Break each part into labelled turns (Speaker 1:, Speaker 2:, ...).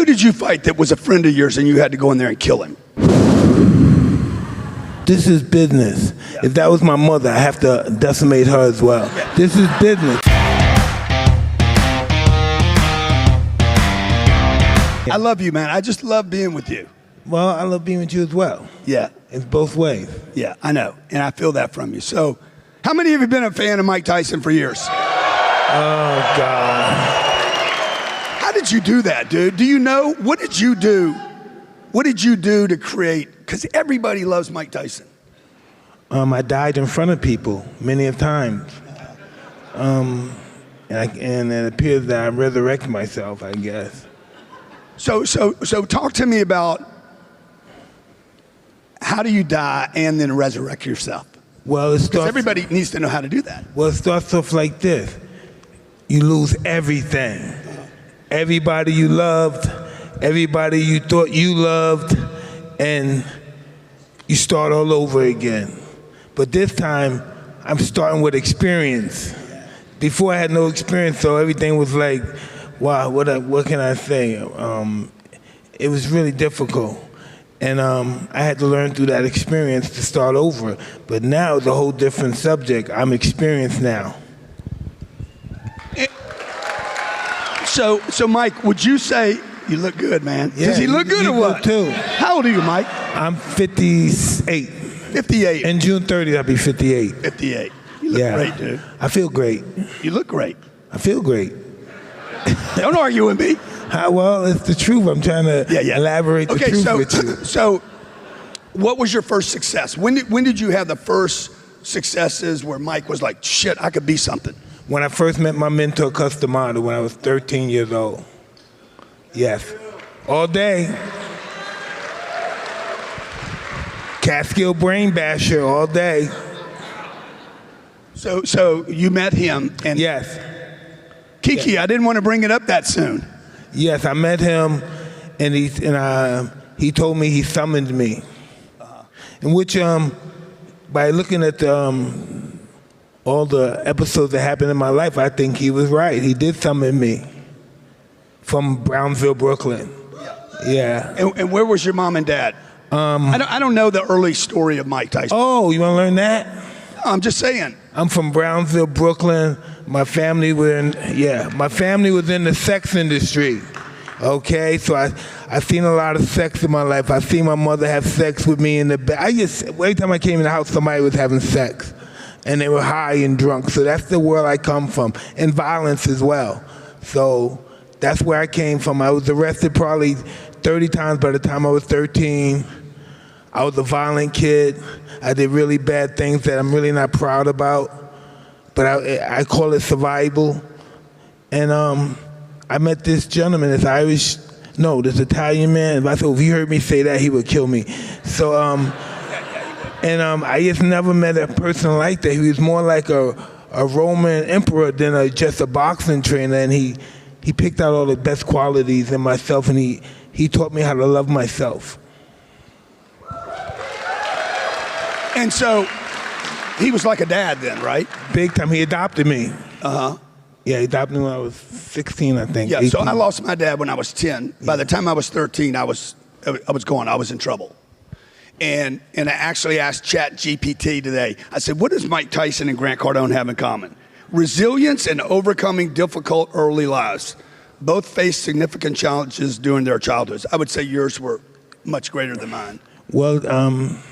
Speaker 1: did you fight that was a friend of yours and you had to go in there and kill him?
Speaker 2: This is business. Yeah. If that was my mother, I have to decimate her as well. Yeah. This is business.
Speaker 1: I love you, man. I just love being with you.
Speaker 2: Well, I love being with you as well.
Speaker 1: Yeah.
Speaker 2: It's both ways.
Speaker 1: Yeah, I know. And I feel that from you. So, how many of you have been a fan of Mike Tyson for years?
Speaker 2: Oh, God.
Speaker 1: How did you do that, dude? Do you know? What did you do? What did you do to create? Because everybody loves Mike Tyson.
Speaker 2: I died in front of people many times. And it appears that I resurrected myself, I guess.
Speaker 1: So talk to me about how do you die and then resurrect yourself?
Speaker 2: Well,
Speaker 1: because everybody needs to know how to do that.
Speaker 2: Well, it starts off like this. You lose everything. Everybody you loved, everybody you thought you loved, and you start all over again. But this time, I'm starting with experience. Before I had no experience, so everything was like, wow, what can I say? It was really difficult. And I had to learn through that experience to start over. But now it's a whole different subject. I'm experienced now.
Speaker 1: So Mike, would you say, you look good, man?
Speaker 2: Yeah,
Speaker 1: does he look good or what?
Speaker 2: Too.
Speaker 1: How old are you, Mike?
Speaker 2: I'm 58.
Speaker 1: 58.
Speaker 2: In June 30th, I'll be 58.
Speaker 1: 58. You look great, dude.
Speaker 2: I feel great.
Speaker 1: You look great.
Speaker 2: I feel great.
Speaker 1: Don't argue with me.
Speaker 2: Well, it's the truth. I'm trying to elaborate the truth with you.
Speaker 1: So, what was your first success? When did you have the first successes where Mike was like, shit, I could be something?
Speaker 2: When I first met my mentor, Cus D'Amato, when I was 13 years old. Yes. All day. Catskill brain basher all day.
Speaker 1: So you met him and
Speaker 2: yes.
Speaker 1: Kiki, yes. I didn't want to bring it up that soon.
Speaker 2: Yes, I met him and he told me he summoned me. In which by looking at all the episodes that happened in my life, I think he was right. He did summon me from Brownsville, Brooklyn. Yeah.
Speaker 1: And where was your mom and dad? I don't know the early story of Mike Tyson.
Speaker 2: Oh, you want to learn that?
Speaker 1: I'm just saying.
Speaker 2: I'm from Brownsville, Brooklyn. My family was in the sex industry. Okay, so I seen a lot of sex in my life. I seen my mother have sex with me in the bed. Every time I came in the house, somebody was having sex. And they were high and drunk. So that's the world I come from. And violence as well. So that's where I came from. I was arrested probably 30 times by the time I was 13. I was a violent kid. I did really bad things that I'm really not proud about. But I call it survival. And I met this gentleman, this Italian man. If he heard me say that, he would kill me. So, I just never met a person like that. He was more like a Roman emperor than just a boxing trainer. And he picked out all the best qualities in myself, and he taught me how to love myself.
Speaker 1: And so he was like a dad then, right?
Speaker 2: Big time. He adopted me.
Speaker 1: Uh-huh.
Speaker 2: Yeah, he adopted me when I was 16, I think.
Speaker 1: Yeah,
Speaker 2: 18.
Speaker 1: So I lost my dad when I was 10. By the time I was 13, I was in trouble. And I actually asked ChatGPT today, I said, what does Mike Tyson and Grant Cardone have in common? Resilience and overcoming difficult early lives. Both faced significant challenges during their childhoods. I would say yours were much greater than mine.
Speaker 2: Well,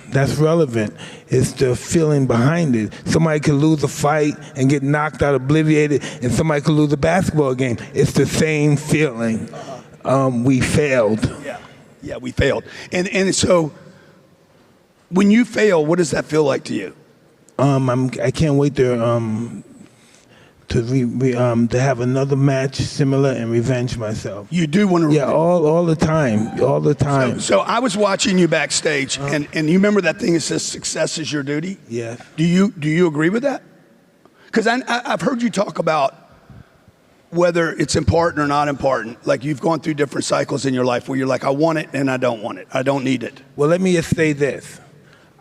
Speaker 2: that's relevant. It's the feeling behind it. Somebody could lose a fight and get knocked out, obliterated, and somebody could lose a basketball game. It's the same feeling. We failed.
Speaker 1: Yeah, we failed. And so when you fail, what does that feel like to you?
Speaker 2: I can't wait to have another match similar and revenge myself.
Speaker 1: You do want to?
Speaker 2: Yeah, all the time.
Speaker 1: So I was watching you backstage, and you remember that thing that says "Success is your duty."
Speaker 2: Yeah.
Speaker 1: Do you agree with that? Because I've heard you talk about whether it's important or not important. Like you've gone through different cycles in your life where you're like, I want it and I don't want it. I don't need it.
Speaker 2: Well, let me just say this.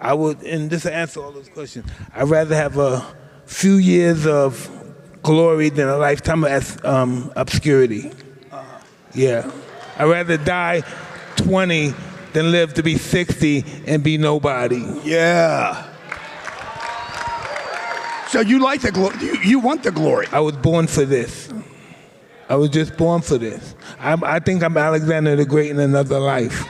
Speaker 2: And this will answer all those questions. I'd rather have a few years of glory than a lifetime of obscurity. Yeah. I'd rather die 20 than live to be 60 and be nobody.
Speaker 1: Yeah. So you like the glory. You want the glory.
Speaker 2: I was born for this. I was just born for this. I think I'm Alexander the Great in another life.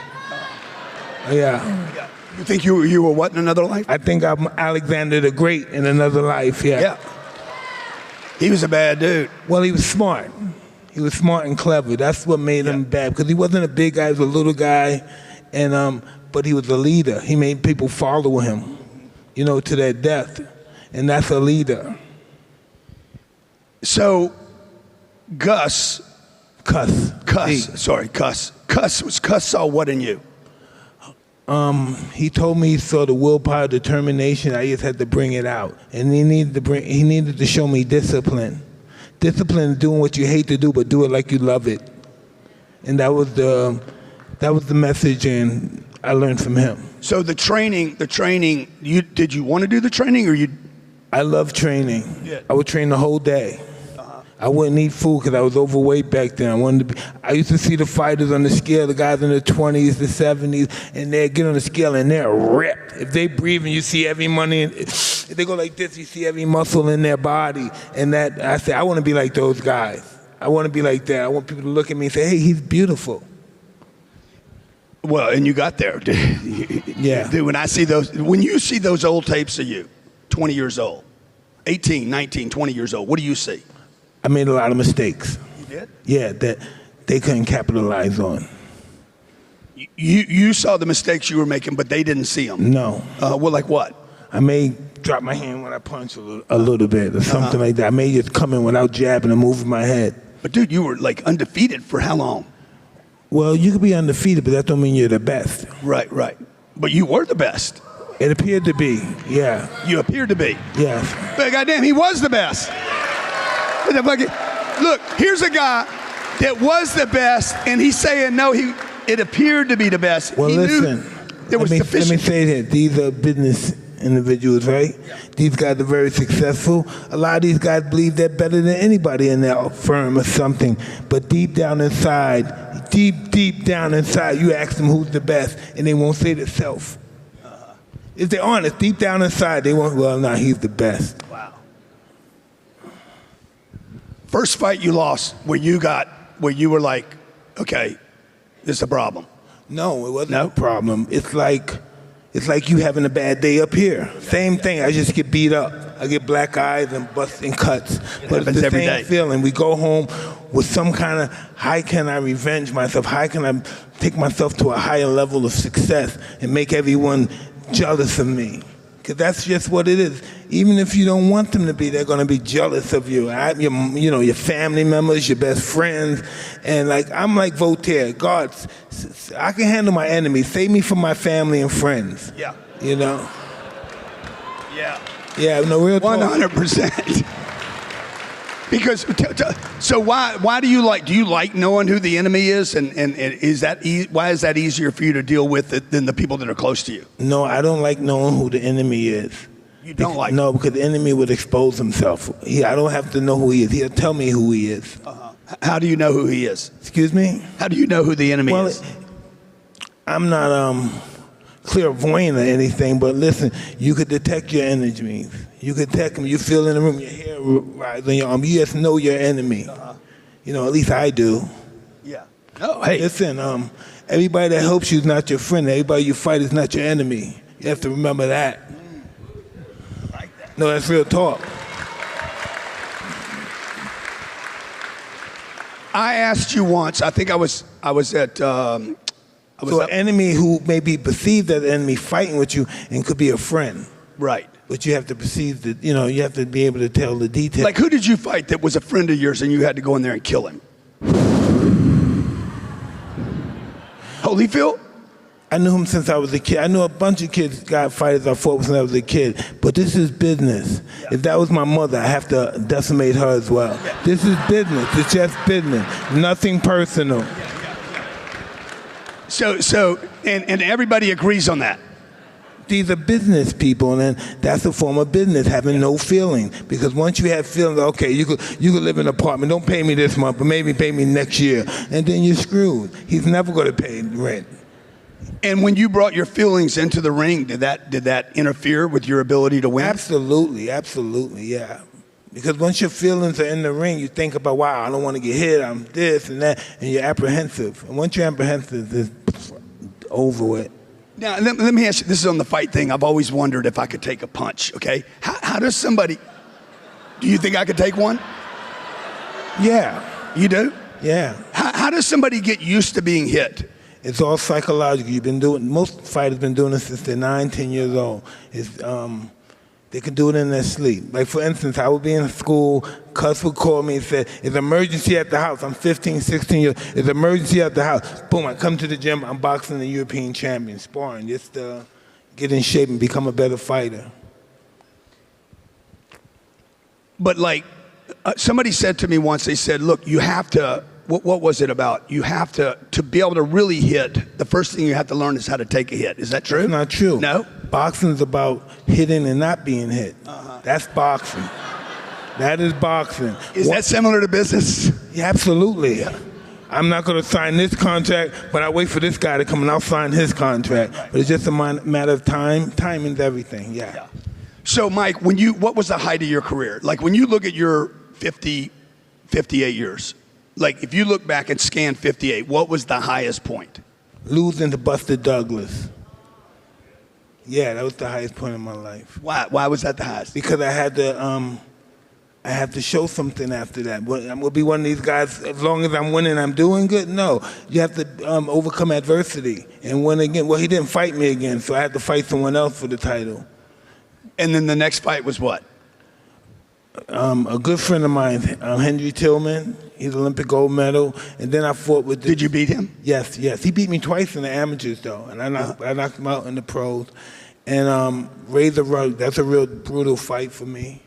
Speaker 2: Yeah.
Speaker 1: You think you were what in another life?
Speaker 2: I think I'm Alexander the Great in another life, yeah.
Speaker 1: Yeah. He was a bad dude.
Speaker 2: Well, he was smart. He was smart and clever. That's what made him bad, because he wasn't a big guy, he was a little guy, and but he was a leader. He made people follow him, to their death, and that's a leader.
Speaker 1: So, Cuss saw what in you?
Speaker 2: He told me he saw the willpower, determination. I just had to bring it out, and he needed to show me discipline. Discipline is doing what you hate to do, but do it like you love it. And that was the message, and I learned from him.
Speaker 1: So the training. Did you want to do the training, or you?
Speaker 2: I love training.
Speaker 1: Yeah.
Speaker 2: I would train the whole day. I wouldn't eat food because I was overweight back then. I used to see the fighters on the scale, the guys in the 20s, the 70s, and they'd get on the scale and they're ripped. If they breathe and you see every if they go like this, you see every muscle in their body. And I said, I want to be like those guys. I want to be like that. I want people to look at me and say, hey, he's beautiful.
Speaker 1: Well, and you got there.
Speaker 2: Yeah.
Speaker 1: Dude, when you see those old tapes of you, 20 years old, 18, 19, 20 years old, what do you see?
Speaker 2: I made a lot of mistakes.
Speaker 1: You did?
Speaker 2: Yeah, that they couldn't capitalize on.
Speaker 1: You saw the mistakes you were making, but they didn't see them?
Speaker 2: No.
Speaker 1: Well, like what?
Speaker 2: I may drop my hand when I punch a little bit or something like that. I may just come in without jabbing and moving my head.
Speaker 1: But dude, you were like undefeated for how long?
Speaker 2: Well, you could be undefeated, but that don't mean you're the best.
Speaker 1: Right. But you were the best.
Speaker 2: It appeared to be, yeah.
Speaker 1: You appeared to be.
Speaker 2: Yes.
Speaker 1: But goddamn, he was the best. Look, here's a guy that was the best, and he's saying no. It appeared to be the best.
Speaker 2: Well,
Speaker 1: he
Speaker 2: listen.
Speaker 1: There was
Speaker 2: let me say that these are business individuals, right?
Speaker 1: Yeah.
Speaker 2: These guys are very successful. A lot of these guys believe they're better than anybody in their firm or something. But deep down inside, you ask them who's the best, and they won't say the self. If they're honest, deep down inside, they won't. Well, no, he's the best.
Speaker 1: Wow. First fight you lost, where you were like, okay, this is a problem.
Speaker 2: No, it wasn't a problem. It's like you having a bad day up here. Same thing. I just get beat up. I get black eyes and busting cuts. But it's the same feeling. We go home with some kind of, how can I revenge myself? How can I take myself to a higher level of success and make everyone jealous of me? Because that's just what it is. Even if you don't want them to be, they're going to be jealous of you. Your family members, your best friends. And I'm like Voltaire. God, I can handle my enemies. Save me from my family and friends.
Speaker 1: Yeah.
Speaker 2: Yeah.
Speaker 1: Yeah,
Speaker 2: no, real talk.
Speaker 1: 100%. Because, so why do you like knowing who the enemy is, and why is that easier for you to deal with it than the people that are close to you?
Speaker 2: No, I don't like knowing who the enemy is.
Speaker 1: You don't like?
Speaker 2: No, because the enemy would expose himself. I don't have to know who he is. He'll tell me who he is.
Speaker 1: How do you know who he is?
Speaker 2: Excuse me?
Speaker 1: How do you know who the enemy is?
Speaker 2: I'm not clairvoyant or anything, but listen, you could detect your enemies. You could detect them. You feel in the room, your hair rises on your arm. You just know your enemy. At least I do.
Speaker 1: Yeah. Oh, hey.
Speaker 2: Listen, everybody that helps you is not your friend. Everybody you fight is not your enemy. You have to remember that.
Speaker 1: I like that.
Speaker 2: No, that's real talk.
Speaker 1: I asked you once. I think I was at. So
Speaker 2: an enemy who may be perceived as an enemy fighting with you and could be a friend.
Speaker 1: Right.
Speaker 2: But you have to perceive that, you have to be able to tell the details.
Speaker 1: Like, who did you fight that was a friend of yours and you had to go in there and kill him? Holyfield?
Speaker 2: I knew him since I was a kid. I knew a bunch of kids, fighters I fought with when I was a kid. But this is business. Yeah. If that was my mother, I have to decimate her as well. Yeah. This is business. It's just business. Nothing personal.
Speaker 1: So, and everybody agrees on that.
Speaker 2: these are business people, and that's a form of business, having no feeling. Because once you have feelings, okay, you could live in an apartment, don't pay me this month, but maybe pay me next year, and then you're screwed. He's never going to pay rent.
Speaker 1: And when you brought your feelings into the ring, did that interfere with your ability to win?
Speaker 2: Absolutely, yeah. Because once your feelings are in the ring, you think about, wow, I don't want to get hit, I'm this and that, and you're apprehensive. And once you're apprehensive, it's over with.
Speaker 1: Now, let me ask you, this is on the fight thing. I've always wondered if I could take a punch, okay? How does somebody, do you think I could take one?
Speaker 2: Yeah.
Speaker 1: You do?
Speaker 2: Yeah.
Speaker 1: How does somebody get used to being hit?
Speaker 2: It's all psychological. Most fighters been doing this since they're 9, 10 years old. They can do it in their sleep. Like, for instance, I would be in school, Cus would call me and say, "It's emergency at the house." I'm 15, 16 years, "It's emergency at the house." Boom, I come to the gym, I'm boxing the European champion, sparring, just to get in shape and become a better fighter.
Speaker 1: But like, somebody said to me once, they said, look, you have to, what was it about? You have to be able to really hit, the first thing you have to learn is how to take a hit. Is that true?
Speaker 2: That's not true.
Speaker 1: No?
Speaker 2: Boxing's about hitting and not being hit. That's boxing. That is boxing.
Speaker 1: Is that similar to business?
Speaker 2: Yeah, absolutely. Yeah. I'm not going to sign this contract, but I wait for this guy to come and I'll sign his contract. Right. But it's just a matter of time. Timing's everything, yeah.
Speaker 1: So, Mike, what was the height of your career? Like, when you look at your 58 years, like, if you look back and scan 58, what was the highest point?
Speaker 2: Losing to Buster Douglas. Yeah, that was the highest point in my life.
Speaker 1: Why was that the highest?
Speaker 2: Because I had to show something after that. I'm going to be one of these guys, as long as I'm winning, I'm doing good? No. You have to overcome adversity and win again. Well, he didn't fight me again, so I had to fight someone else for the title.
Speaker 1: And then the next fight was what?
Speaker 2: A good friend of mine, Henry Tillman. He's an Olympic gold medal. And then I fought with...
Speaker 1: Did you beat him?
Speaker 2: Yes. He beat me twice in the amateurs, though. And I knocked him out in the pros. And Razor Rug, that's a real brutal fight for me.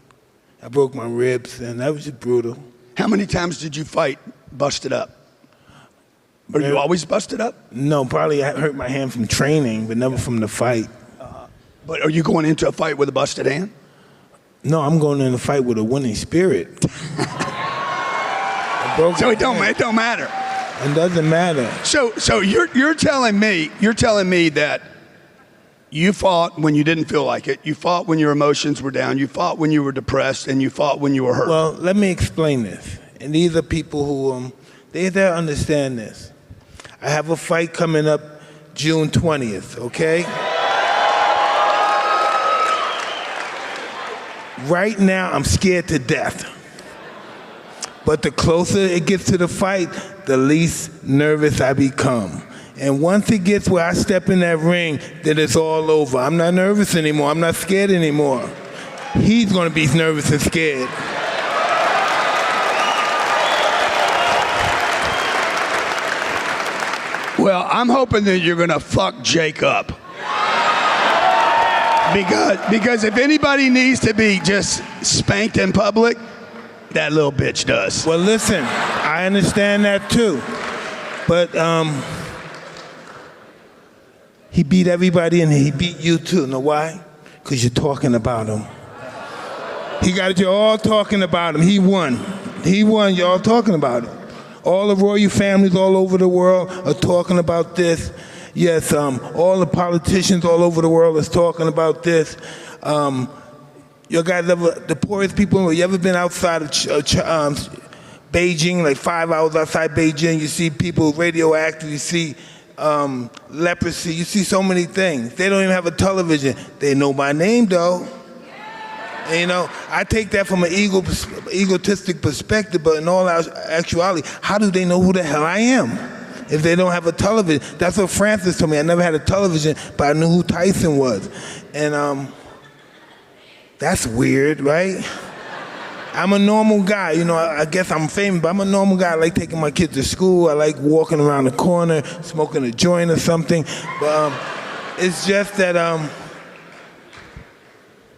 Speaker 2: I broke my ribs, and that was just brutal.
Speaker 1: How many times did you fight busted up? Are you always busted up?
Speaker 2: No, probably I hurt my hand from training, but never from the fight.
Speaker 1: But are you going into a fight with a busted hand?
Speaker 2: No, I'm going in a fight with a winning spirit.
Speaker 1: So it don't matter.
Speaker 2: It doesn't matter.
Speaker 1: So you're telling me that you fought when you didn't feel like it. You fought when your emotions were down. You fought when you were depressed, and you fought when you were hurt.
Speaker 2: Well, let me explain this. And these are people who they understand this. I have a fight coming up June 20th. Okay. Right now, I'm scared to death. But the closer it gets to the fight, the least nervous I become. And once it gets where I step in that ring, then it's all over. I'm not nervous anymore. I'm not scared anymore. He's going to be nervous and scared.
Speaker 1: Well, I'm hoping that you're going to fuck Jake up. Because if anybody needs to be just spanked in public, that little bitch does.
Speaker 2: Well, listen, I understand that too. But he beat everybody and he beat you too. Know why? Because you're talking about him. He got you all talking about him. He won. You're all talking about him. All the royal families all over the world are talking about this. Yes, all the politicians all over the world is talking about this. You guys the poorest people, you ever been outside of Beijing, like 5 hours outside Beijing, you see people radioactive, you see leprosy, you see so many things. They don't even have a television. They know my name, though. And, I take that from an egotistic perspective, but in all actuality, how do they know who the hell I am if they don't have a television? That's what Francis told me. I never had a television, but I knew who Tyson was. And that's weird, right? I'm a normal guy. I guess I'm famous, but I'm a normal guy. I like taking my kids to school. I like walking around the corner, smoking a joint or something. But it's just that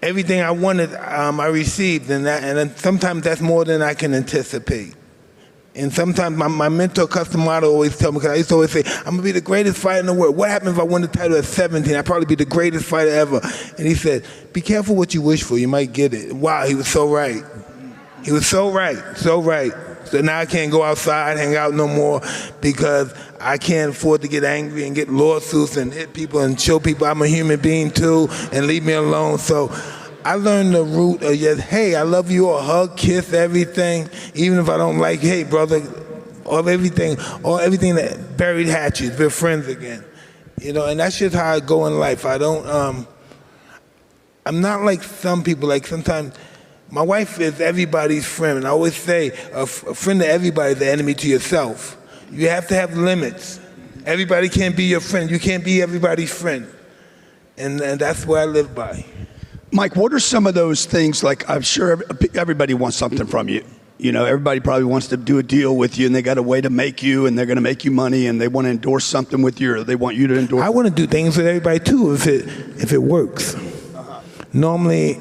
Speaker 2: everything I wanted, I received, and then sometimes that's more than I can anticipate. And sometimes my mentor, Custom Model, always tell me, because I used to always say, I'm going to be the greatest fighter in the world. What happens if I win the title at 17? I'd probably be the greatest fighter ever. And he said, be careful what you wish for. You might get it. Wow, he was so right. He was so right, so right. So now I can't go outside, hang out no more, because I can't afford to get angry and get lawsuits and hit people and show people I'm a human being too and leave me alone. So I learned the root of just, hey, I love you, or hug, kiss, everything, even if I don't like, hey, brother, or everything that buried hatches, we're friends again. You know, and that's just how I go in life. I don't, I'm not like some people, like sometimes, my wife is everybody's friend, and I always say a friend to everybody is the enemy to yourself. You have to have limits. Everybody can't be your friend. You can't be everybody's friend. And that's what I live by.
Speaker 1: Mike, what are some of those things, like I'm sure everybody wants something from you. You know, everybody probably wants to do a deal with you, and they got a way to make you, and they're going to make you money, and they want to endorse something with you, or they want you to endorse.
Speaker 2: I want to do things with everybody too if it works. Normally,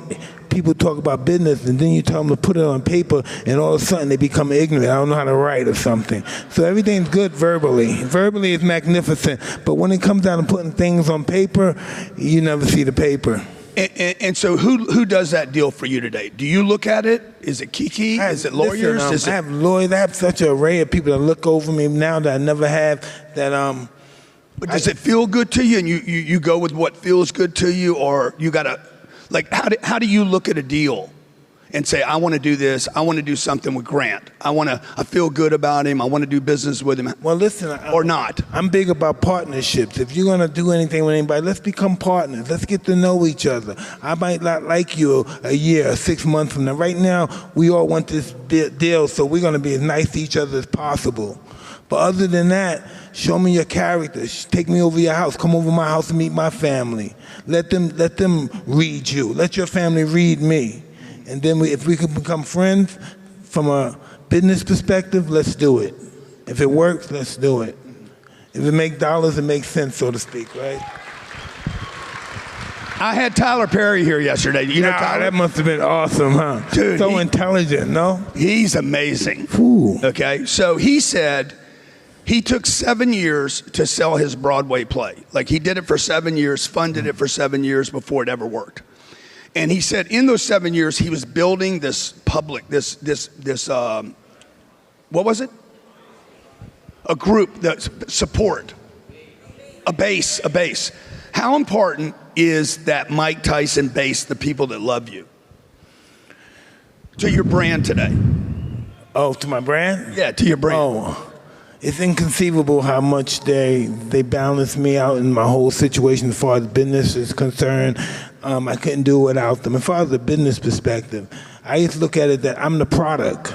Speaker 2: people talk about business, and then you tell them to put it on paper, and all of a sudden they become ignorant. I don't know how to write or something. So everything's good verbally. Verbally is magnificent, but when it comes down to putting things on paper, you never see the paper.
Speaker 1: And so who does that deal for you today? Do you look at it? Is it Kiki? Is it lawyers?
Speaker 2: Listen, I have lawyers. I have such an array of people that look over me now that I never have.
Speaker 1: But does it feel good to you, and you go with what feels good to you, or you got to, like, how do you look at a deal and say, I want to do this, I want to do something with Grant, I feel good about him, I want to do business with him?
Speaker 2: Well, listen,
Speaker 1: or not.
Speaker 2: I'm big about partnerships. If you're going to do anything with anybody, let's become partners. Let's get to know each other. I might not like you a year or 6 months from now. Right now, we all want this deal, so we're going to be as nice to each other as possible. But other than that, show me your character. Take me over your house. Come over my house and meet my family. Let them read you. Let your family read me. And then if we can become friends from a business perspective, let's do it. If it works, let's do it. If it makes dollars, it makes sense, so to speak, right?
Speaker 1: I had Tyler Perry here yesterday. You know Tyler?
Speaker 2: That must have been awesome, huh?
Speaker 1: Dude,
Speaker 2: so intelligent, no?
Speaker 1: He's amazing.
Speaker 2: Ooh.
Speaker 1: Okay, so he said he took 7 years to sell his Broadway play. Like, he did it for 7 years, funded it for 7 years before it ever worked. And he said in those 7 years, he was building this what was it? A group that support, a base. How important is that Mike Tyson base, the people that love you, to your brand today?
Speaker 2: Oh, to my brand?
Speaker 1: Yeah, to your brand.
Speaker 2: Oh. It's inconceivable how much they balance me out in my whole situation as far as business is concerned. I couldn't do it without them. As far as the business perspective, I just look at it that I'm the product.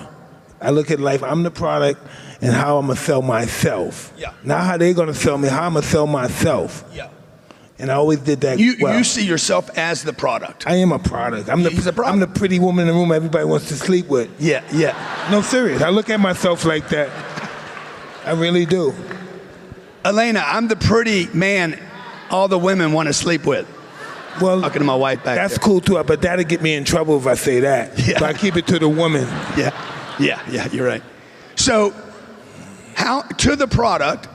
Speaker 2: I look at life, I'm the product, and how I'm going to sell myself.
Speaker 1: Yeah.
Speaker 2: Not how they're going to sell me, how I'm going to sell myself.
Speaker 1: Yeah.
Speaker 2: And I always did that.
Speaker 1: You see yourself as the product.
Speaker 2: I am a product. I'm the pretty woman in the room everybody wants to sleep with.
Speaker 1: Yeah.
Speaker 2: No, serious. I look at myself like that. I really do.
Speaker 1: Elena, I'm the pretty man all the women want to sleep with.
Speaker 2: Well,
Speaker 1: talking to my wife back
Speaker 2: that's
Speaker 1: there.
Speaker 2: Cool too, but that'll get me in trouble if I say that.
Speaker 1: Yeah.
Speaker 2: So I keep it to the woman.
Speaker 1: Yeah, you're right. So, to the product,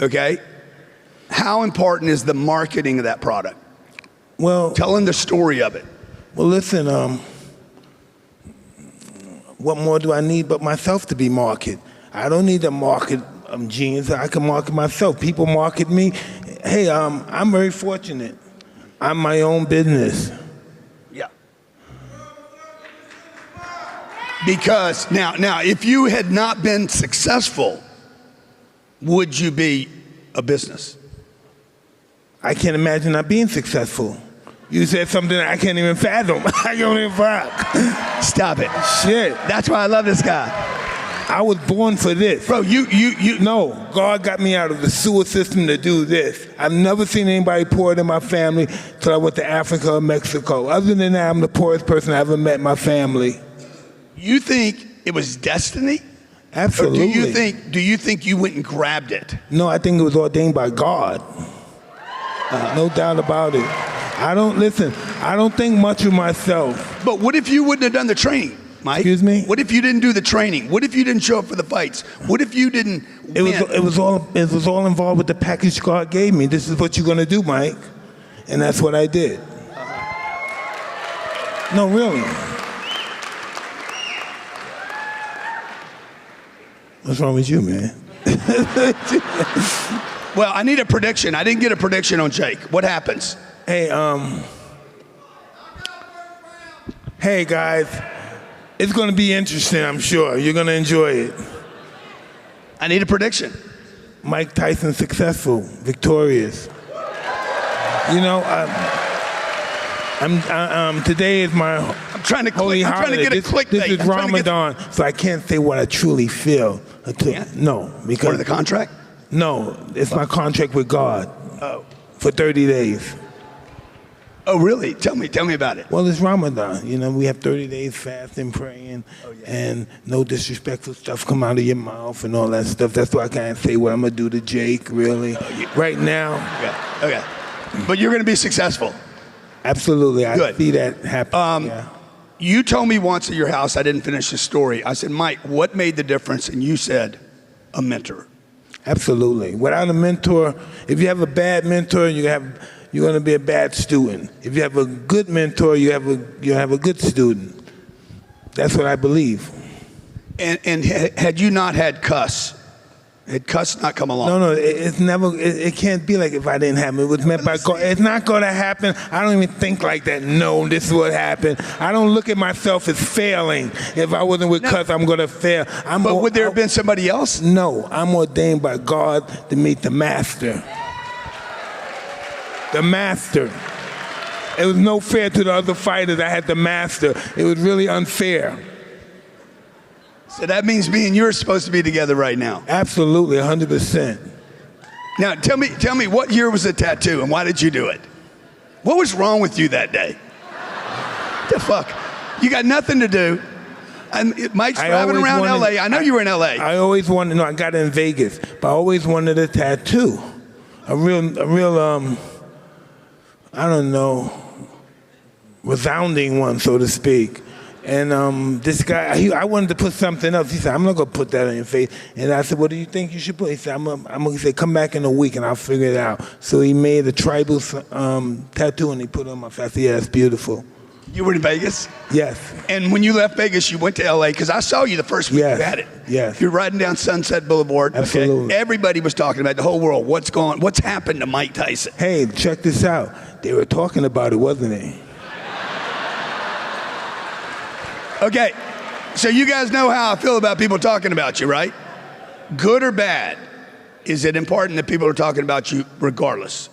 Speaker 1: okay, how important is the marketing of that product?
Speaker 2: Well,
Speaker 1: telling the story of it.
Speaker 2: Well, listen, what more do I need but myself to be marketed? I don't need to market jeans. I can market myself. People market me. Hey, I'm very fortunate. I'm my own business.
Speaker 1: Yeah. Because now, if you had not been successful, would you be a business?
Speaker 2: I can't imagine not being successful. You said something I can't even fathom. I don't even fuck.
Speaker 1: Stop it.
Speaker 2: Shit.
Speaker 1: That's why I love this guy.
Speaker 2: I was born for this.
Speaker 1: Bro, you.
Speaker 2: No, God got me out of the sewer system to do this. I've never seen anybody poorer than my family till I went to Africa or Mexico. Other than that, I'm the poorest person I ever met in my family.
Speaker 1: You think it was destiny?
Speaker 2: Absolutely.
Speaker 1: Or do you think you went and grabbed it?
Speaker 2: No, I think it was ordained by God. No doubt about it. I don't think much of myself.
Speaker 1: But what if you wouldn't have done the training? Mike?
Speaker 2: Excuse me?
Speaker 1: What if you didn't do the training? What if you didn't show up for the fights? What if you didn't win?
Speaker 2: It was all involved with the package God gave me. This is what you're gonna do, Mike, and that's what I did. No, really. What's wrong with you, man?
Speaker 1: Well, I need a prediction. I didn't get a prediction on Jake. What happens?
Speaker 2: Hey guys, it's gonna be interesting. I'm sure you're gonna enjoy it.
Speaker 1: I need a prediction.
Speaker 2: Mike Tyson successful, victorious. You know, today is my
Speaker 1: I'm trying to
Speaker 2: holy
Speaker 1: I'm trying to
Speaker 2: holiday.
Speaker 1: get a clickbait.
Speaker 2: This is
Speaker 1: I'm trying to get-
Speaker 2: Ramadan, so I can't say what I truly feel. No,
Speaker 1: Part
Speaker 2: because
Speaker 1: of the contract?
Speaker 2: no, it's my contract with God for 30 days.
Speaker 1: Oh, really? Tell me about it.
Speaker 2: Well, it's Ramadan. You know, we have 30 days fasting, praying, and no disrespectful stuff come out of your mouth and all that stuff. That's why I can't say what I'm gonna do to Jake, really. Right now,
Speaker 1: Okay. But you're going to be successful.
Speaker 2: absolutely, I
Speaker 1: Good.
Speaker 2: see that happen. Yeah.
Speaker 1: You told me once at your house, I didn't finish the story. I said, Mike, what made the difference? And you said, a mentor.
Speaker 2: Absolutely. Without a mentor, if you have a bad mentor, you're going to be a bad student. If you have a good mentor, you have a good student. That's what I believe.
Speaker 1: And had you not had had Cuss not come along?
Speaker 2: No, it's never. It can't be like if I didn't have it. It was meant by God. It's not going to happen. I don't even think like that. No, this is what happened. I don't look at myself as failing. If I wasn't with Cuss, I'm going to fail.
Speaker 1: But would there have been somebody else?
Speaker 2: No, I'm ordained by God to meet the master. The master. It was no fair to the other fighters. I had the master. It was really unfair.
Speaker 1: So that means me and you are supposed to be together right now.
Speaker 2: Absolutely, 100%.
Speaker 1: Now, tell me, what year was the tattoo and why did you do it? What was wrong with you that day? The fuck? You got nothing to do. Mike's driving around LA. I know you were in LA.
Speaker 2: I always wanted, no, I got it in Vegas, but I always wanted a tattoo. A real, I don't know, resounding one, so to speak. And this guy, I wanted to put something else. He said, I'm not going to put that on your face. And I said, what do you think you should put? He said, he said, come back in a week and I'll figure it out. So he made a tribal tattoo and he put it on my face. I said, yeah, it's beautiful.
Speaker 1: You were in Vegas?
Speaker 2: Yes.
Speaker 1: And when you left Vegas, you went to LA because I saw you the first week
Speaker 2: Yes.
Speaker 1: you had it.
Speaker 2: Yes.
Speaker 1: You're riding down Sunset Boulevard.
Speaker 2: Absolutely.
Speaker 1: Okay? Everybody was talking about it, the whole world. What's happened to Mike Tyson?
Speaker 2: Hey, check this out. They were talking about it, wasn't they?
Speaker 1: Okay, so you guys know how I feel about people talking about you, right? Good or bad, is it important that people are talking about you regardless?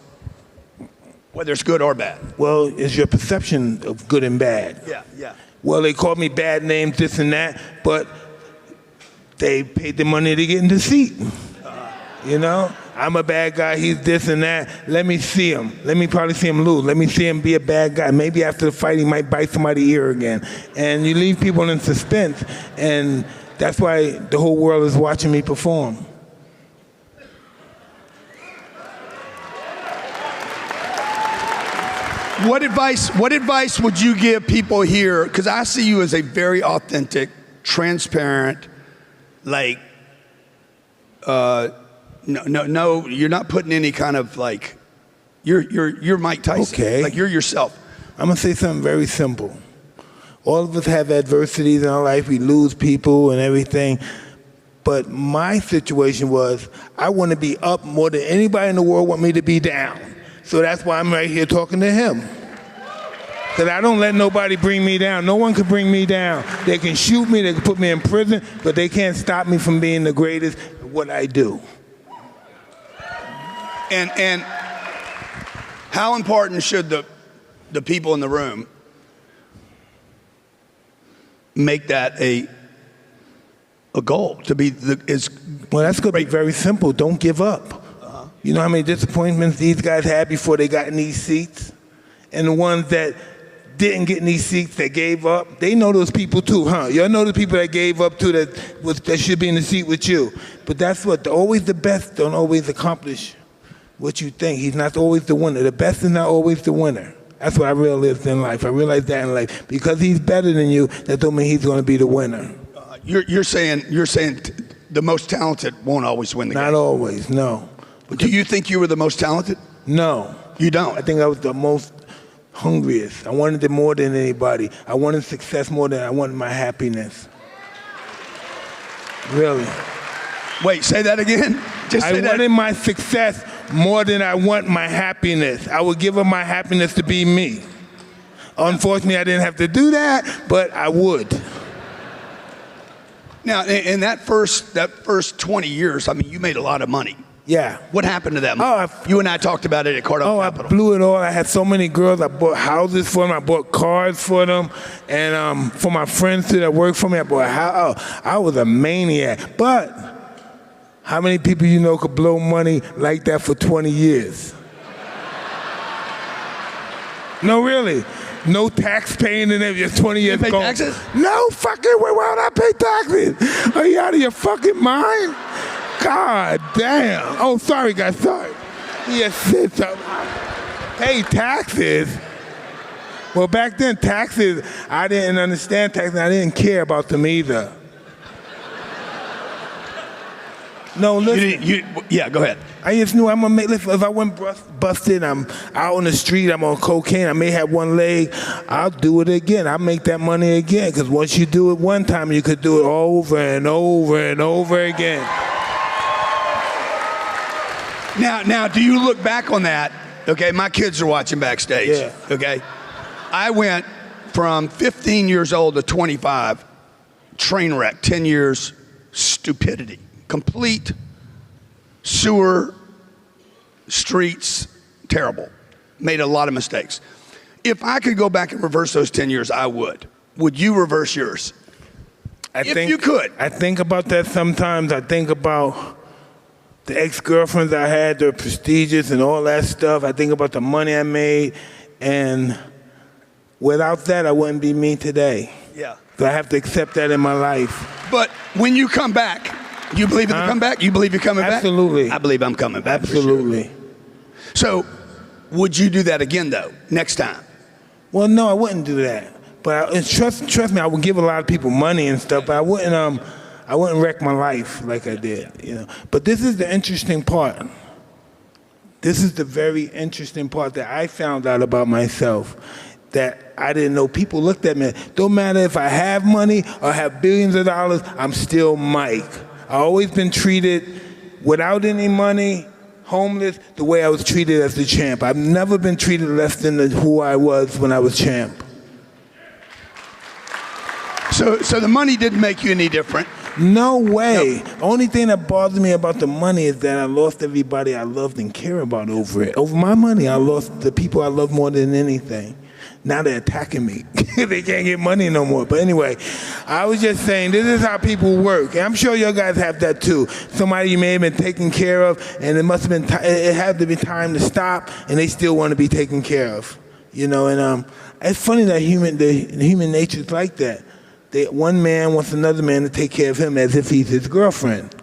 Speaker 1: Whether it's good or bad?
Speaker 2: Well, it's your perception of good and bad.
Speaker 1: Yeah.
Speaker 2: Well, they called me bad names, this and that, but they paid the money to get in the seat. You know? I'm a bad guy, he's this and that. Let me see him. Let me probably see him lose. Let me see him be a bad guy. Maybe after the fight he might bite somebody's ear again. And you leave people in suspense, and that's why the whole world is watching me perform.
Speaker 1: What advice would you give people here? Because I see you as a very authentic, transparent, like, no, you're not putting any kind of like, you're Mike Tyson.
Speaker 2: Okay.
Speaker 1: Like you're yourself.
Speaker 2: I'm gonna say something very simple. All of us have adversities in our life. We lose people and everything. But my situation was, I want to be up more than anybody in the world want me to be down. So that's why I'm right here talking to him. Because I don't let nobody bring me down. No one can bring me down. They can shoot me, they can put me in prison, but they can't stop me from being the greatest at what I do.
Speaker 1: And how important should the people in the room make that a goal to be
Speaker 2: Well, that's going to be very simple. Don't give up. You know how many disappointments these guys had before they got in these seats? And the ones that didn't get in these seats that gave up, they know those people too, huh? Y'all know the people that gave up too that should be in the seat with you. But that's what, always the best don't always accomplish what you think. He's not always the winner. The best is not always the winner. That's what I realized in life. I realized that in life. Because he's better than you, that don't mean he's going to be the winner.
Speaker 1: You're saying the most talented won't always win the game.
Speaker 2: Not always, no.
Speaker 1: Do you think you were the most talented?
Speaker 2: No.
Speaker 1: You don't?
Speaker 2: I think I was the most hungriest. I wanted it more than anybody. I wanted success more than I wanted my happiness. Really.
Speaker 1: Wait, say that again? Just say
Speaker 2: I wanted my success more than I want my happiness. I would give up my happiness to be me. Unfortunately, I didn't have to do that, but I would.
Speaker 1: Now, in that first 20 years, I mean, you made a lot of money.
Speaker 2: Yeah.
Speaker 1: What happened to that money? You and I talked about it at Cardone Capital.
Speaker 2: I blew it all. I had so many girls. I bought houses for them. I bought cars for them. And for my friends too that worked for me, I bought a house. I was a maniac. But how many people you know could blow money like that for 20 years? No, really. No tax paying and everything. Just 20 years
Speaker 1: ago. You pay
Speaker 2: gone.
Speaker 1: taxes?
Speaker 2: No fucking way. Why would I pay taxes? Are you out of your fucking mind? God damn. Oh, sorry, guys. Sorry. He said something. Pay taxes? Well, back then, taxes, I didn't understand taxes. I didn't care about them either. No, listen.
Speaker 1: Yeah, go ahead.
Speaker 2: I just knew I'm gonna make. Listen, if I went busted, I'm out on the street, I'm on cocaine, I may have one leg, I'll do it again. I'll make that money again. Because once you do it one time, you could do it over and over and over again.
Speaker 1: Now, do you look back on that? Okay, my kids are watching backstage.
Speaker 2: Yeah.
Speaker 1: Okay, I went from 15 years old to 25, train wreck, 10 years, stupidity, complete sewer, streets, terrible. Made a lot of mistakes. If I could go back and reverse those 10 years, I would. Would you reverse yours? If you could.
Speaker 2: I think about that sometimes. I think about the ex-girlfriends I had, they're prestigious and all that stuff. I think about the money I made, and without that, I wouldn't be me today.
Speaker 1: Yeah.
Speaker 2: So I have to accept that in my life.
Speaker 1: But when you come back, you believe in the comeback? You believe you're coming back?
Speaker 2: Absolutely.
Speaker 1: I believe I'm coming back.
Speaker 2: Absolutely.
Speaker 1: For sure. So, would you do that again, though, next time?
Speaker 2: Well, no, I wouldn't do that. But trust me, I would give a lot of people money and stuff, but I wouldn't wreck my life like I did, you know. But this is the interesting part. This is the very interesting part that I found out about myself that I didn't know. People looked at me. Don't matter if I have money or have billions of dollars, I'm still Mike. I've always been treated without any money, homeless, the way I was treated as the champ. I've never been treated less than who I was when I was champ.
Speaker 1: So the money didn't make you any different?
Speaker 2: No way. The only thing that bothers me about the money is that I lost everybody I loved and care about over it. Over my money, I lost the people I love more than anything. Now they're attacking me. They can't get money no more. But anyway, I was just saying, this is how people work. And I'm sure you guys have that too. Somebody you may have been taken care of, and it must have been, it had to be time to stop, and they still want to be taken care of. You know, and it's funny that human nature is like that. One man wants another man to take care of him as if he's his girlfriend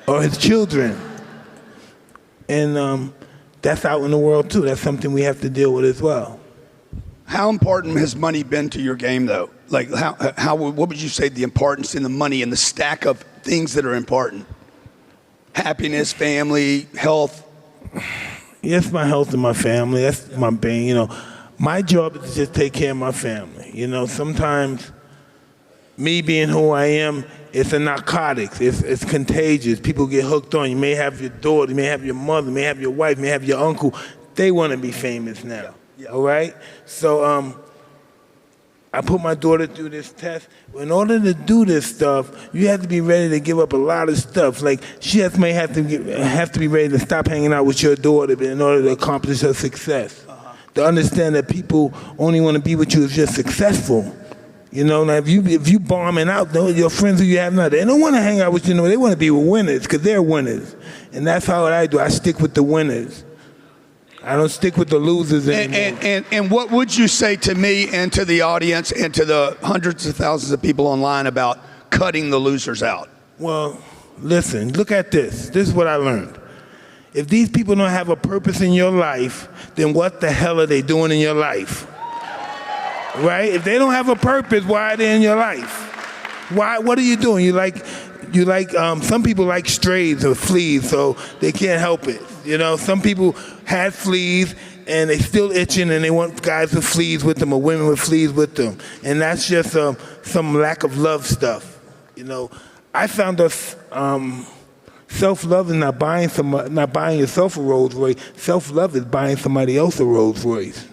Speaker 2: or his children. And that's out in the world too. That's something we have to deal with as well.
Speaker 1: How important has money been to your game, though? Like, what would you say the importance in the money and the stack of things that are important? Happiness, family, health?
Speaker 2: Yes, my health and my family. That's my bane, you know. My job is to just take care of my family. You know, sometimes me being who I am, it's a narcotic. It's contagious. People get hooked on. You may have your daughter, you may have your mother, you may have your wife, you may have your uncle. They want to be famous now. Yeah. All right? So I put my daughter through this test. In order to do this stuff, you have to be ready to give up a lot of stuff. Like, she may have to be ready to stop hanging out with your daughter in order to accomplish her success. To understand that people only want to be with you if you're successful. You know, now if you bombing out, your friends who you have now, they don't want to hang out with you. They want to be with winners because they're winners. And that's how I do. I stick with the winners. I don't stick with the losers anymore.
Speaker 1: And what would you say to me and to the audience and to the hundreds of thousands of people online about cutting the losers out?
Speaker 2: Well, listen, look at this. This is what I learned. If these people don't have a purpose in your life, then what the hell are they doing in your life? Right? If they don't have a purpose, why are they in your life? Why? What are you doing? Some people like strays or fleas, so they can't help it. You know, some people had fleas and they still itching and they want guys with fleas with them or women with fleas with them. And that's just some lack of love stuff. You know, I found us self-love is not buying yourself a Rolls Royce. Self-love is buying somebody else a Rolls Royce.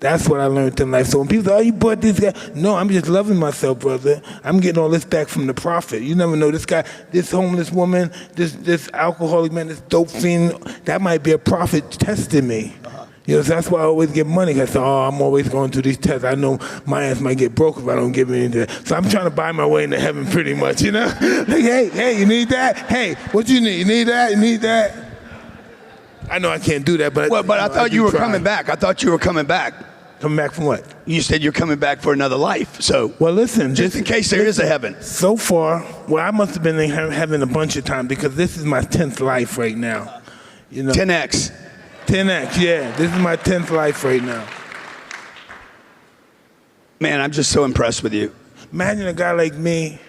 Speaker 2: That's what I learned in life. So when people say, oh, you bought this guy. No, I'm just loving myself, brother. I'm getting all this back from the prophet. You never know, this guy, this homeless woman, this alcoholic man, this dope fiend, that might be a prophet testing me. You know, so that's why I always get money. I say, oh, I'm always going through these tests. I know my ass might get broke if I don't give anything. So I'm trying to buy my way into heaven pretty much, you know? Like, hey, you need that? Hey, what you need? You need that? You need that? I know I can't do that, but
Speaker 1: I thought you were coming back. I thought you were coming back.
Speaker 2: Coming back from what?
Speaker 1: You said you're coming back for another life. So,
Speaker 2: well, listen,
Speaker 1: just in case there is a heaven.
Speaker 2: So far, well, I must have been in heaven a bunch of times because this is my 10th life right now. You know,
Speaker 1: 10x.
Speaker 2: 10x, yeah. This is my 10th life right now.
Speaker 1: Man, I'm just so impressed with you.
Speaker 2: Imagine a guy like me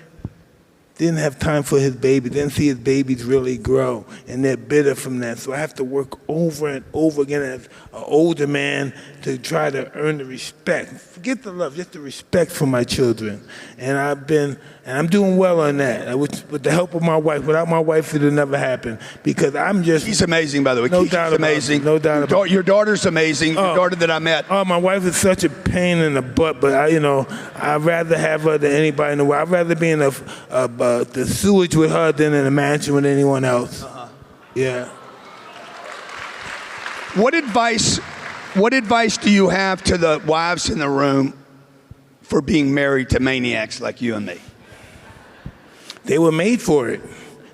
Speaker 2: didn't have time for his baby, didn't see his babies really grow, and they're bitter from that. So I have to work over and over again as an older man to try to earn the respect. Forget the love, just the respect for my children. And I'm doing well on that. With the help of my wife. Without my wife, it would never happen. Because I'm just...
Speaker 1: She's amazing, by the way.
Speaker 2: No doubt about it. No doubt about it.
Speaker 1: Your daughter's amazing. Your daughter that I met.
Speaker 2: Oh, my wife is such a pain in the butt, but I'd rather have her than anybody in the world. I'd rather be in the sewage with her than in a mansion with anyone else. Yeah.
Speaker 1: What advice do you have to the wives in the room for being married to maniacs like you and me?
Speaker 2: They were made for it.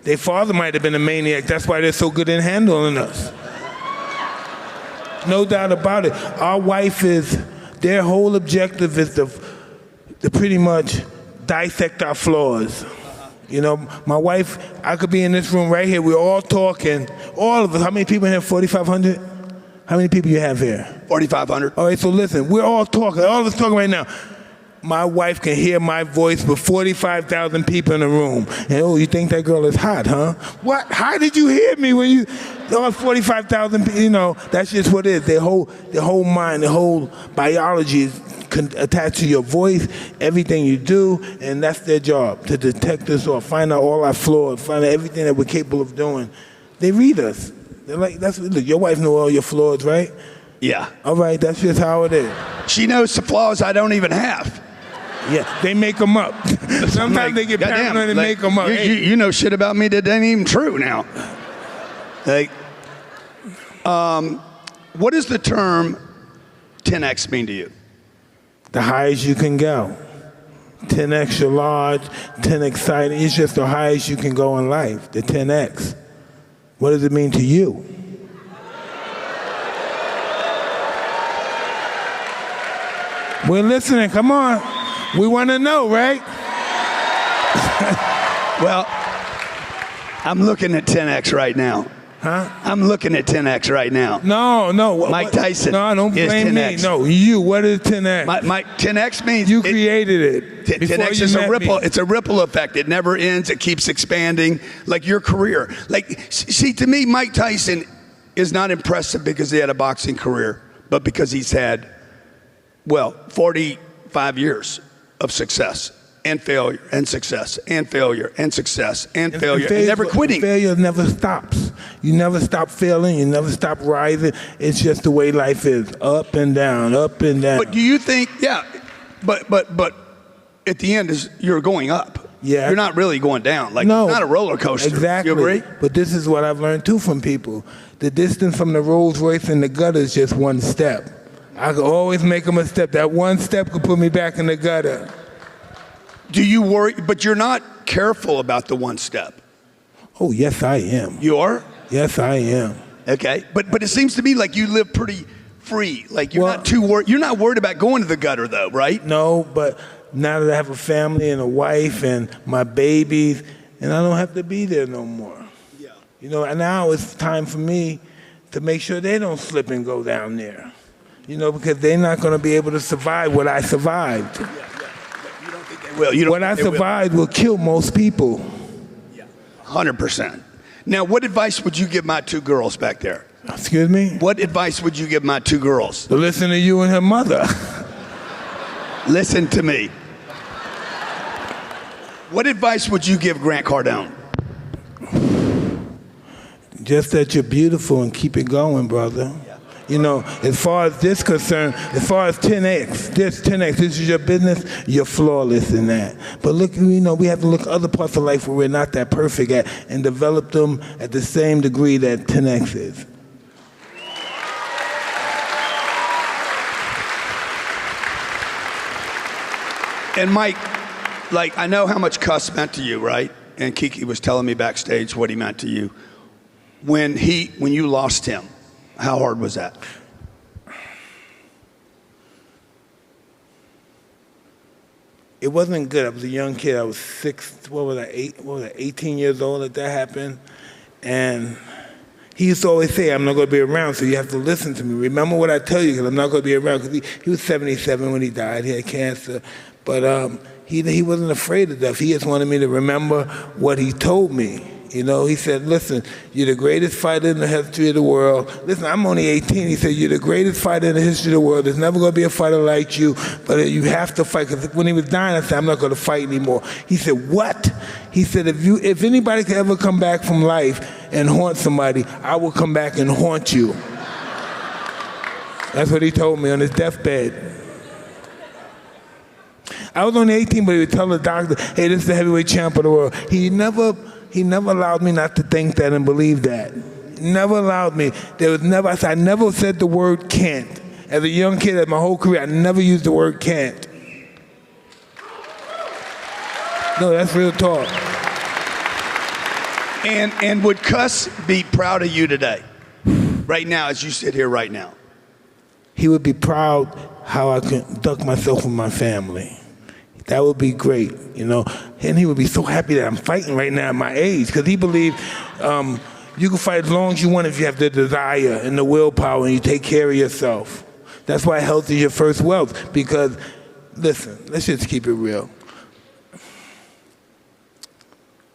Speaker 2: Their father might have been a maniac. That's why they're so good in handling us. No doubt about it. Our wife their whole objective is to pretty much dissect our flaws. You know, my wife, I could be in this room right here. We're all talking. All of us. How many people in here? 4,500? How many people you have here?
Speaker 1: 4,500.
Speaker 2: All right, so listen. We're all talking. All of us talking right now. My wife can hear my voice with 45,000 people in the room. And, oh, you think that girl is hot, huh? What? How did you hear me when you... All 45,000 people, you know, that's just what it is. Their whole mind, their whole biology is attached to your voice, everything you do, and that's their job, to detect us or find out all our flaws, find out everything that we're capable of doing. They read us. They're like, look, your wife knows all your flaws, right?
Speaker 1: Yeah.
Speaker 2: All right, that's just how it is.
Speaker 1: She knows the flaws I don't even have.
Speaker 2: Yeah, they make them up. Sometimes they get paranoid and make them up.
Speaker 1: You know shit about me that ain't even true now. Like, what does the term 10X mean to you?
Speaker 2: The highest you can go. 10 extra large, 10 exciting. It's just the highest you can go in life, the 10X. What does it mean to you? We're listening, come on. We want to know, right?
Speaker 1: Well, I'm looking at 10X right now.
Speaker 2: Huh?
Speaker 1: I'm looking at 10X right now.
Speaker 2: No.
Speaker 1: Mike Tyson.
Speaker 2: No, don't blame me. No, you. What is 10X?
Speaker 1: Mike, 10X means
Speaker 2: you created it.
Speaker 1: 10X is a ripple. It's a ripple effect. It never ends. It keeps expanding. Like your career. Like, see, to me, Mike Tyson is not impressive because he had a boxing career, but because he's had, 45 years of success. And failure, and success, and failure, and success, and failure, and never quitting.
Speaker 2: Failure never stops. You never stop failing, you never stop rising. It's just the way life is, up and down, up and down.
Speaker 1: But do you think, but at the end you're going up.
Speaker 2: Yeah.
Speaker 1: You're not really going down. Like,
Speaker 2: no,
Speaker 1: it's not a roller coaster.
Speaker 2: Exactly.
Speaker 1: You agree?
Speaker 2: But this is what I've learned too from people. The distance from the Rolls Royce and the gutter is just one step. I could always make them a step. That one step could put me back in the gutter.
Speaker 1: Do you worry? But you're not careful about the one step.
Speaker 2: Oh, yes, I am.
Speaker 1: You are?
Speaker 2: Yes, I am.
Speaker 1: Okay. But it seems to me like you live pretty free. Like you're not too worried. You're not worried about going to the gutter, though, right?
Speaker 2: No, but now that I have a family and a wife and my babies, and I don't have to be there no more.
Speaker 1: Yeah.
Speaker 2: You know, and now it's time for me to make sure they don't slip and go down there. You know, because they're not going to be able to survive what I survived.
Speaker 1: You don't think they will? You don't
Speaker 2: What I
Speaker 1: think they will?
Speaker 2: survived will kill most people.
Speaker 1: 100%. Now, what advice would you give my two girls back there?
Speaker 2: Excuse me?
Speaker 1: What advice would you give my two girls?
Speaker 2: To listen to you and her mother.
Speaker 1: Listen to me. What advice would you give Grant Cardone?
Speaker 2: Just that you're beautiful and keep it going, brother. You know, as far as this concerned, as far as 10X, this is your business, you're flawless in that. But look, you know, we have to look at other parts of life where we're not that perfect at and develop them at the same degree that 10X is.
Speaker 1: And Mike, like, I know how much Cuss meant to you, right? And Kiki was telling me backstage what he meant to you. When you lost him, how hard was that?
Speaker 2: It wasn't good. I was a young kid. I was 18 years old that happened. And he used to always say, I'm not going to be around, so you have to listen to me. Remember what I tell you, because I'm not going to be around. Because he was 77 when he died. He had cancer. But he wasn't afraid of death. He just wanted me to remember what he told me. You know, he said, listen, you're the greatest fighter in the history of the world. Listen, I'm only 18. He said, you're the greatest fighter in the history of the world. There's never going to be a fighter like you, but you have to fight. Because when he was dying, I said, I'm not going to fight anymore. He said, what? He said, if anybody could ever come back from life and haunt somebody, I will come back and haunt you. That's what he told me on his deathbed. I was only 18, but he would tell the doctor, hey, this is the heavyweight champ of the world. He never allowed me not to think that and believe that. Never allowed me. I never said the word can't. As a young kid, my whole career, I never used the word can't. No, that's real talk.
Speaker 1: And would Cuss be proud of you today? Right now, as you sit here right now?
Speaker 2: He would be proud how I conduct myself with my family. That would be great, you know. And he would be so happy that I'm fighting right now at my age, because he believed you can fight as long as you want if you have the desire and the willpower and you take care of yourself. That's why health is your first wealth, because, listen, let's just keep it real.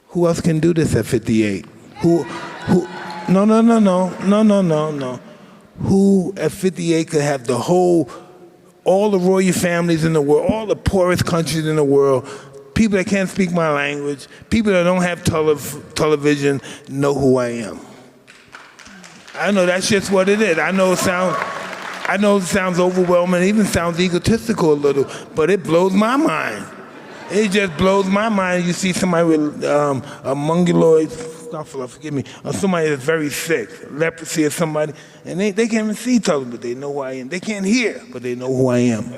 Speaker 2: Who else can do this at 58? No. Who at 58 could have all the royal families in the world, all the poorest countries in the world, people that can't speak my language, people that don't have television know who I am. I know that's just what it is. I know it sounds overwhelming, it even sounds egotistical a little, but it blows my mind. It just blows my mind. You see somebody with a mongoloid, forgive me, or somebody that's very sick, leprosy or somebody, and they can't even see each other, but they know who I am. They can't hear, but they know who I am.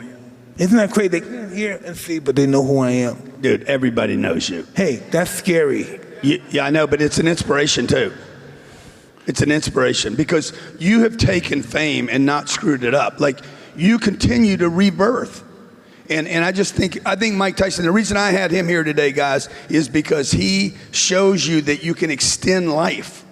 Speaker 2: Isn't that crazy? They can't hear and see, but they know who I am.
Speaker 1: Dude, everybody knows you.
Speaker 2: Hey, that's scary.
Speaker 1: Yeah, I know, but it's an inspiration too. It's an inspiration because you have taken fame and not screwed it up. Like, you continue to rebirth. And I think Mike Tyson, the reason I had him here today, guys, is because he shows you that you can extend life.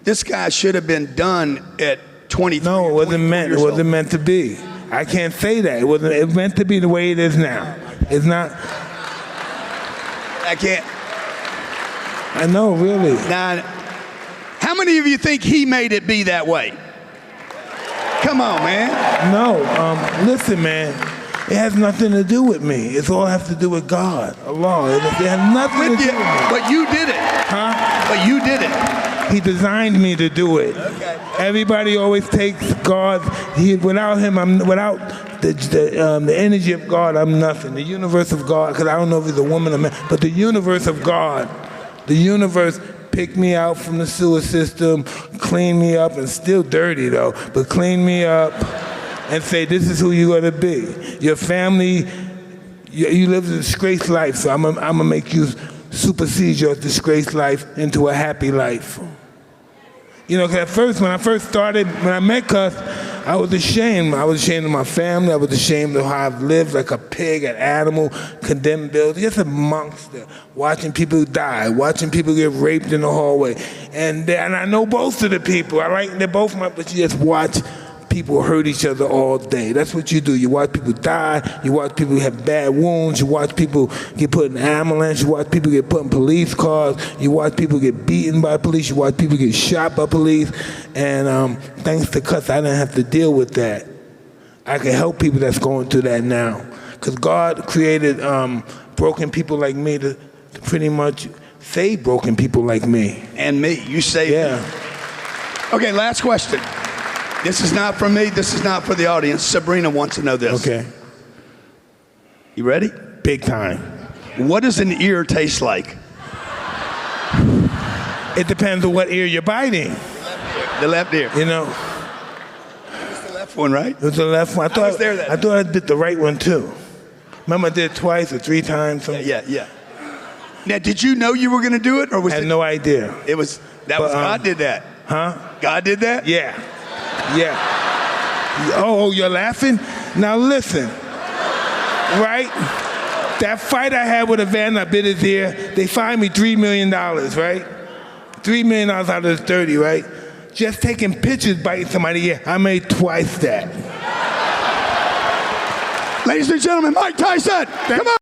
Speaker 1: This guy should have been done at 23.
Speaker 2: No, it wasn't meant. It wasn't meant to be. I can't say that. It wasn't. It meant to be the way it is now. It's not.
Speaker 1: I can't.
Speaker 2: I know, really.
Speaker 1: Now, how many of you think he made it be that way? Come on, man.
Speaker 2: No. Listen, man. It has nothing to do with me. It's all has to do with God, Allah. It has nothing to do with me.
Speaker 1: But you did it.
Speaker 2: Huh?
Speaker 1: But you did it.
Speaker 2: He designed me to do it.
Speaker 1: Okay.
Speaker 2: Everybody always takes God. Without him, without the energy of God, I'm nothing. The universe of God, because I don't know if he's a woman or man, but the universe of God, the universe picked me out from the sewer system, cleaned me up, and still dirty though, but cleaned me up. And say, this is who you're gonna be. Your family, you live a disgraced life, so I'm gonna make you supersede your disgraced life into a happy life. You know, 'cause at first, when I met Cuss, I was ashamed. I was ashamed of my family. I was ashamed of how I've lived like a pig, an animal, condemned building, just a monster, watching people die, watching people get raped in the hallway. And I know both of the people, all right? They're both my, but you just watch people hurt each other all day. That's what you do. You watch people die. You watch people have bad wounds. You watch people get put in an ambulance. You watch people get put in police cars. You watch people get beaten by police. You watch people get shot by police. And thanks to Cuts, I didn't have to deal with that. I can help people that's going through that now. Because God created broken people like me to pretty much save broken people like me.
Speaker 1: And me. You saved me. Okay, last question. This is not for me. This is not for the audience. Sabrina wants to know this.
Speaker 2: Okay.
Speaker 1: You ready?
Speaker 2: Big time.
Speaker 1: What does an ear taste like?
Speaker 2: It depends on what ear you're biting.
Speaker 1: The left ear.
Speaker 2: You know.
Speaker 1: It's the left one, right?
Speaker 2: It was the left one.
Speaker 1: I was there that
Speaker 2: I thought I did the right one too. Remember I did it twice or 3 times?
Speaker 1: Yeah. Now, did you know you were going to do it, or was
Speaker 2: I had
Speaker 1: it?
Speaker 2: no idea.
Speaker 1: It was. God did that.
Speaker 2: Huh?
Speaker 1: God did that.
Speaker 2: Yeah. Oh, you're laughing? Now listen. Right? That fight I had with a van, I bit his ear. They fined me $3 million, right? $3 million out of the 30, right? Just taking pictures biting somebody's ear. I made twice that.
Speaker 1: Ladies and gentlemen, Mike Tyson. Come on.